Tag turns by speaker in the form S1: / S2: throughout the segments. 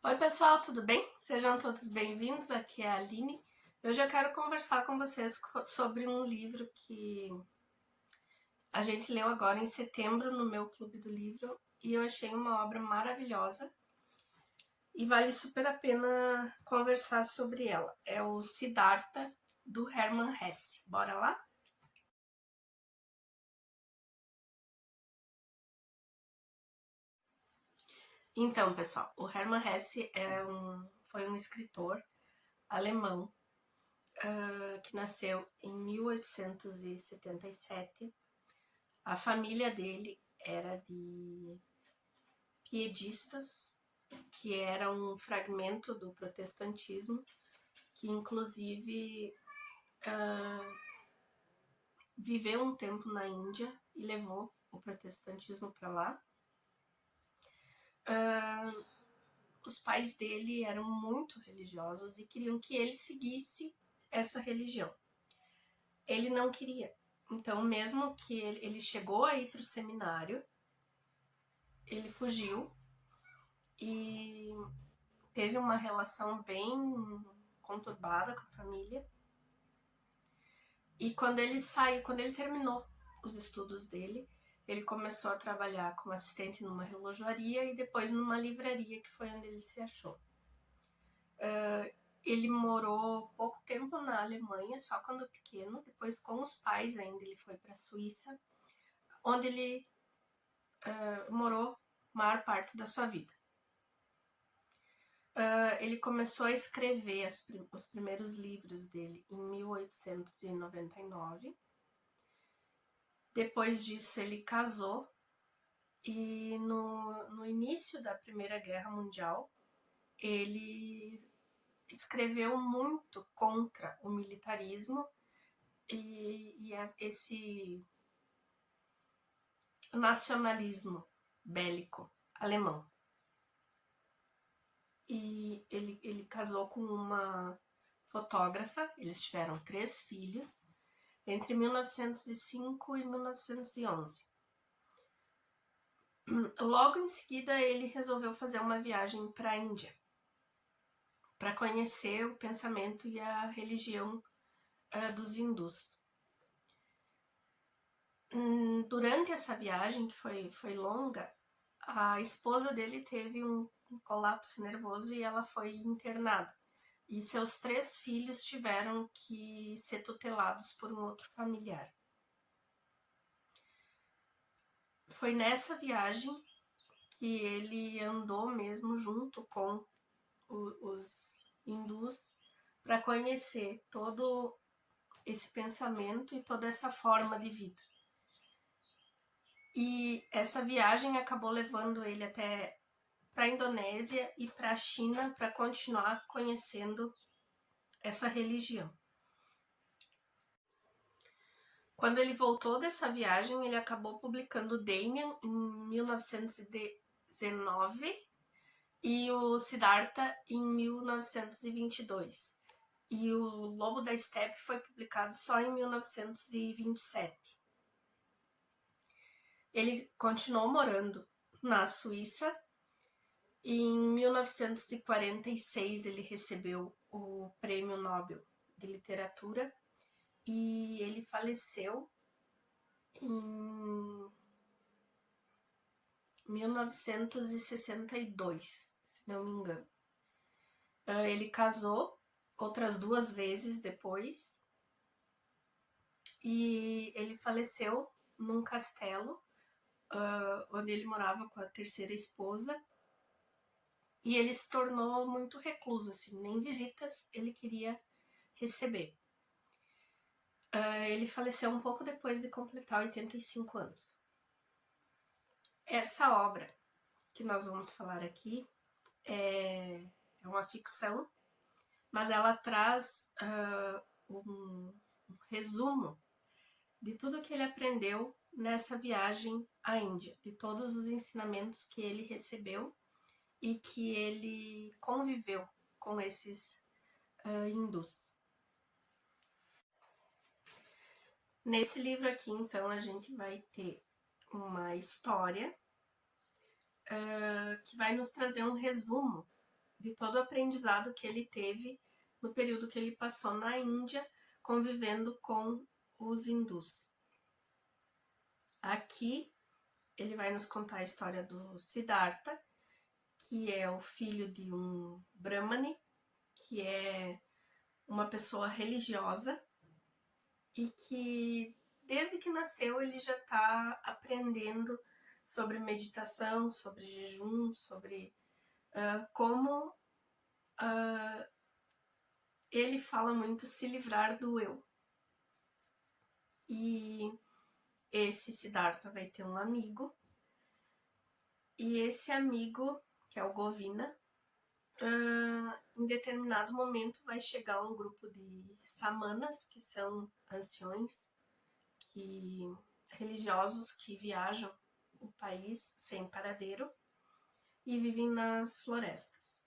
S1: Oi pessoal, tudo bem? Sejam todos bem-vindos, aqui é a Aline. Hoje eu quero conversar com vocês sobre um livro que a gente leu agora em setembro no meu clube do livro e eu achei uma obra maravilhosa e vale super a pena conversar sobre ela. É o Siddhartha, do Hermann Hesse. Bora lá? Então, pessoal, o Hermann Hesse foi um escritor alemão que nasceu em 1877. A família dele era de piedistas, que era um fragmento do protestantismo, que inclusive viveu um tempo na Índia e levou o protestantismo para lá. Os pais dele eram muito religiosos e queriam que ele seguisse essa religião. Ele não queria. Então, mesmo que ele chegou a ir para o seminário, ele fugiu e teve uma relação bem conturbada com a família. E quando ele terminou os estudos dele, ele começou a trabalhar como assistente numa relojoaria e depois numa livraria, que foi onde ele se achou. Ele morou pouco tempo na Alemanha, só quando pequeno. Depois, com os pais ainda, ele foi para a Suíça, onde ele morou a maior parte da sua vida. Ele começou a escrever os primeiros livros dele em 1899. Depois disso, ele casou e no início da Primeira Guerra Mundial, ele escreveu muito contra o militarismo e esse nacionalismo bélico alemão. E ele casou com uma fotógrafa, eles tiveram 3 filhos, entre 1905 e 1911. Logo em seguida, ele resolveu fazer uma viagem para a Índia, para conhecer o pensamento e a religião dos hindus. Durante essa viagem, que foi longa, a esposa dele teve um colapso nervoso e ela foi internada. E seus 3 filhos tiveram que ser tutelados por um outro familiar. Foi nessa viagem que ele andou mesmo junto com os hindus para conhecer todo esse pensamento e toda essa forma de vida. E essa viagem acabou levando ele até para a Indonésia e para a China para continuar conhecendo essa religião. Quando ele voltou dessa viagem, ele acabou publicando Damien em 1919 e o Siddhartha em 1922. E o Lobo da Steppe foi publicado só em 1927. Ele continuou morando na Suíça e em 1946 ele recebeu o Prêmio Nobel de Literatura e ele faleceu em 1962, se não me engano. Ele casou outras 2 vezes depois e ele faleceu num castelo onde ele morava com a terceira esposa, e ele se tornou muito recluso, assim, nem visitas ele queria receber. Ele faleceu um pouco depois de completar 85 anos. Essa obra que nós vamos falar aqui é uma ficção, mas ela traz um resumo de tudo que ele aprendeu nessa viagem à Índia, de todos os ensinamentos que ele recebeu e que ele conviveu com esses hindus. Nesse livro aqui, então, a gente vai ter uma história que vai nos trazer um resumo de todo o aprendizado que ele teve no período que ele passou na Índia, convivendo com os hindus. Aqui ele vai nos contar a história do Siddhartha, que é o filho de um Brahmane, que é uma pessoa religiosa e que desde que nasceu ele já está aprendendo sobre meditação, sobre jejum, sobre como ele fala muito se livrar do eu. E esse Siddhartha vai ter um amigo, e esse amigo, que é o Govina, em determinado momento vai chegar um grupo de samanas, que são anciões religiosos que viajam o país sem paradeiro e vivem nas florestas.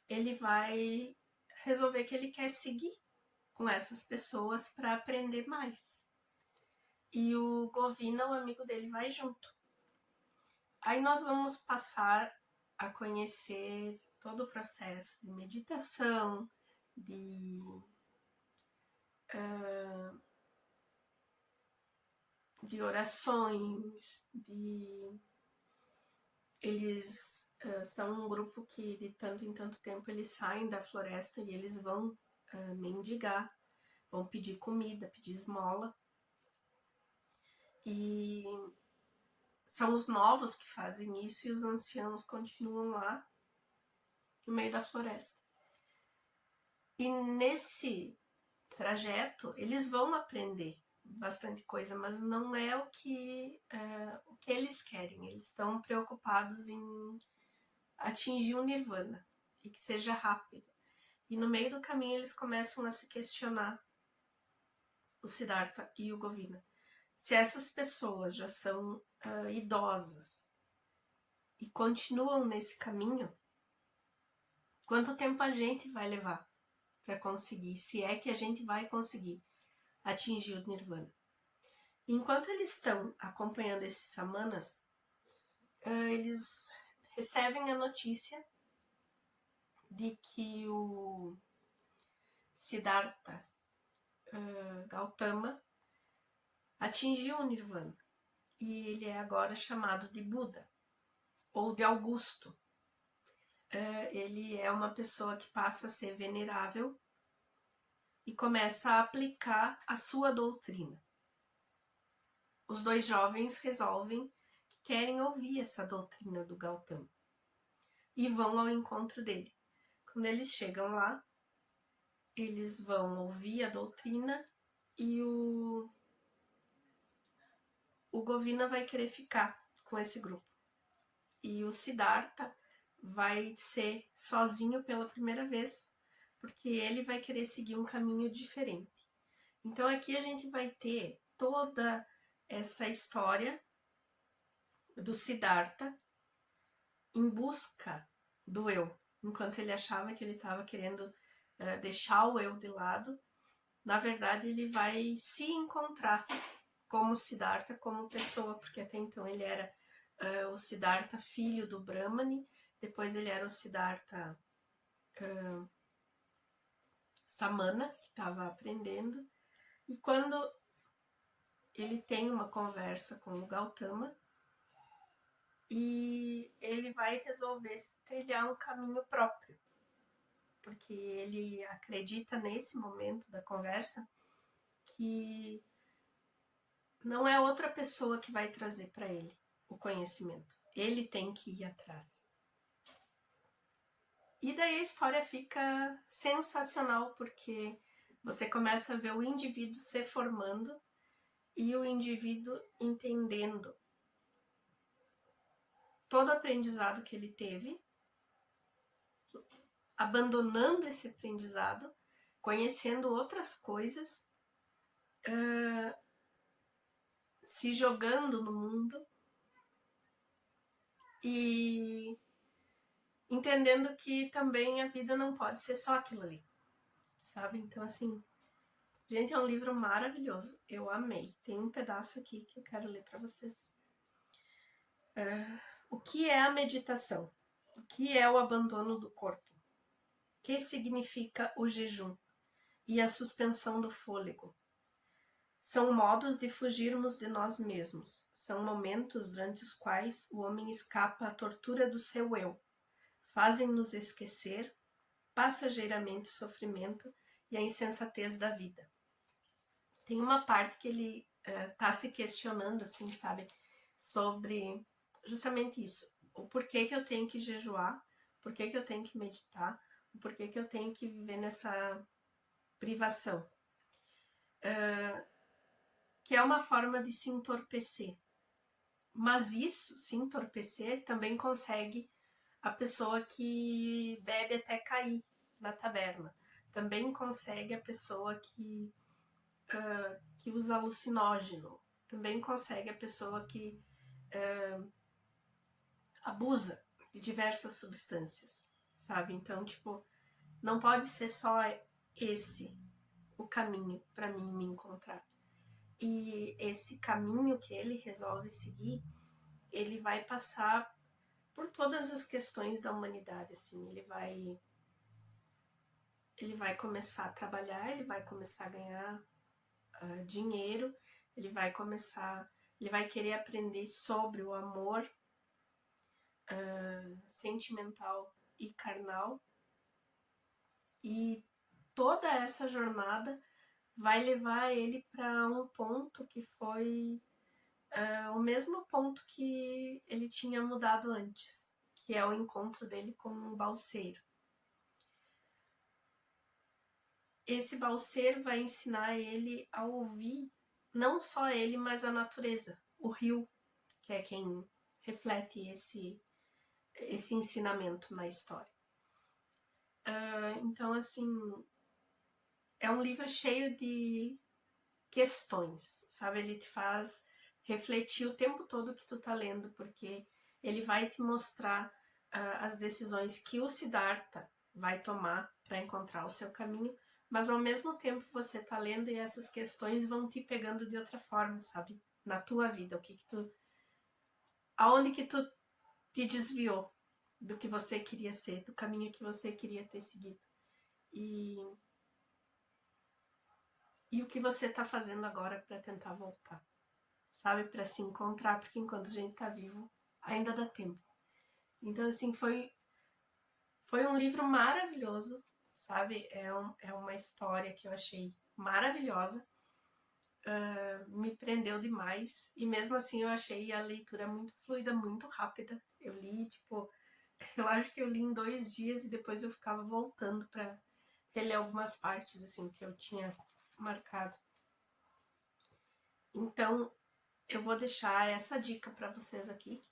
S1: Ele vai resolver que ele quer seguir com essas pessoas para aprender mais. E o Govina, o amigo dele, vai junto. Aí nós vamos passar a conhecer todo o processo de meditação, de orações, eles são um grupo que de tanto em tanto tempo eles saem da floresta e eles vão mendigar, vão pedir comida, pedir esmola. E são os novos que fazem isso e os anciãos continuam lá no meio da floresta. E nesse trajeto eles vão aprender bastante coisa, mas não é o que eles querem. Eles estão preocupados em atingir o nirvana e que seja rápido. E no meio do caminho eles começam a se questionar, o Siddhartha e o Govina, se essas pessoas já são idosas e continuam nesse caminho, quanto tempo a gente vai levar para conseguir, se é que a gente vai conseguir atingir o nirvana. Enquanto eles estão acompanhando esses samanas, eles recebem a notícia de que o Siddhartha Gautama atingiu o nirvana e ele é agora chamado de Buda ou de Augusto. Ele é uma pessoa que passa a ser venerável e começa a aplicar a sua doutrina. Os dois jovens resolvem que querem ouvir essa doutrina do Gautama e vão ao encontro dele. Quando eles chegam lá, eles vão ouvir a doutrina e o Govina vai querer ficar com esse grupo. E o Siddhartha vai ser sozinho pela primeira vez, porque ele vai querer seguir um caminho diferente. Então aqui a gente vai ter toda essa história do Siddhartha em busca do eu. Enquanto ele achava que ele estava querendo deixar o eu de lado, na verdade ele vai se encontrar como Siddhartha, como pessoa, porque até então ele era o Siddhartha filho do Brahmane, depois ele era o Siddhartha Samana, que estava aprendendo, e quando ele tem uma conversa com o Gautama, e ele vai resolver trilhar um caminho próprio, porque ele acredita nesse momento da conversa que não é outra pessoa que vai trazer para ele o conhecimento. Ele tem que ir atrás. E daí a história fica sensacional, porque você começa a ver o indivíduo se formando e o indivíduo entendendo todo o aprendizado que ele teve, abandonando esse aprendizado, conhecendo outras coisas, se jogando no mundo e entendendo que também a vida não pode ser só aquilo ali, sabe? Então, assim, gente, é um livro maravilhoso. Eu amei. Tem um pedaço aqui que eu quero ler para vocês. O que é a meditação? O que é o abandono do corpo? O que significa o jejum e a suspensão do fôlego? São modos de fugirmos de nós mesmos. São momentos durante os quais o homem escapa à tortura do seu eu. Fazem-nos esquecer passageiramente o sofrimento e a insensatez da vida. Tem uma parte que ele tá se questionando, assim, sabe? Sobre justamente isso. O porquê que eu tenho que jejuar, o porquê que eu tenho que meditar, o porquê que eu tenho que viver nessa privação. Que é uma forma de se entorpecer. Mas isso, se entorpecer, também consegue a pessoa que bebe até cair na taberna. Também consegue a pessoa que usa alucinógeno. Também consegue a pessoa que abusa de diversas substâncias, sabe? Então, tipo, não pode ser só esse o caminho para mim me encontrar. E esse caminho que ele resolve seguir, ele vai passar por todas as questões da humanidade, assim, ele vai começar a trabalhar, ele vai começar a ganhar dinheiro, ele vai querer aprender sobre o amor sentimental e carnal, e toda essa jornada vai levar ele para um ponto que foi o mesmo ponto que ele tinha mudado antes, que é o encontro dele com um balseiro. Esse balseiro vai ensinar ele a ouvir não só ele, mas a natureza, o rio, que é quem reflete esse ensinamento na história. Então, assim, é um livro cheio de questões, sabe? Ele te faz refletir o tempo todo que tu tá lendo, porque ele vai te mostrar as decisões que o Siddhartha vai tomar para encontrar o seu caminho, mas ao mesmo tempo você tá lendo e essas questões vão te pegando de outra forma, sabe? Na tua vida, o que tu... aonde que tu te desviou do que você queria ser, do caminho que você queria ter seguido. E o que você está fazendo agora para tentar voltar, sabe? Para se encontrar, porque enquanto a gente está vivo, ainda dá tempo. Então, assim, foi um livro maravilhoso, sabe? É uma história que eu achei maravilhosa, me prendeu demais, e mesmo assim eu achei a leitura muito fluida, muito rápida. Eu li, tipo, eu acho que eu li em 2 dias e depois eu ficava voltando para reler algumas partes, assim, que eu tinha marcado. Então, eu vou deixar essa dica para vocês aqui,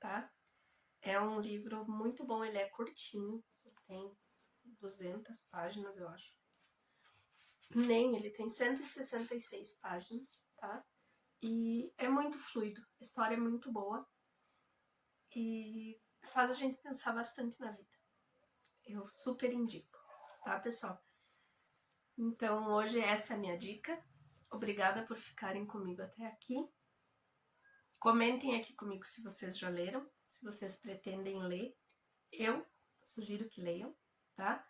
S1: tá? É um livro muito bom, ele é curtinho, ele tem 200 páginas, eu acho. Ele tem 166 páginas, tá? E é muito fluido, a história é muito boa e faz a gente pensar bastante na vida. Eu super indico, tá, pessoal? Então, hoje essa é a minha dica. Obrigada por ficarem comigo até aqui. Comentem aqui comigo se vocês já leram, se vocês pretendem ler. Eu sugiro que leiam, tá?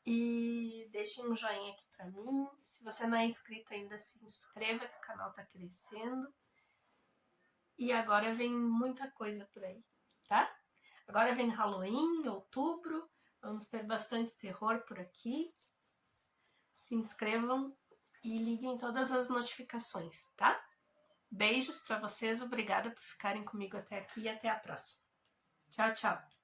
S1: E deixem um joinha aqui pra mim. Se você não é inscrito ainda, se inscreva, que o canal tá crescendo. E agora vem muita coisa por aí, tá? Agora vem Halloween, outubro. Vamos ter bastante terror por aqui. Se inscrevam e liguem todas as notificações, tá? Beijos pra vocês, obrigada por ficarem comigo até aqui e até a próxima. Tchau, tchau!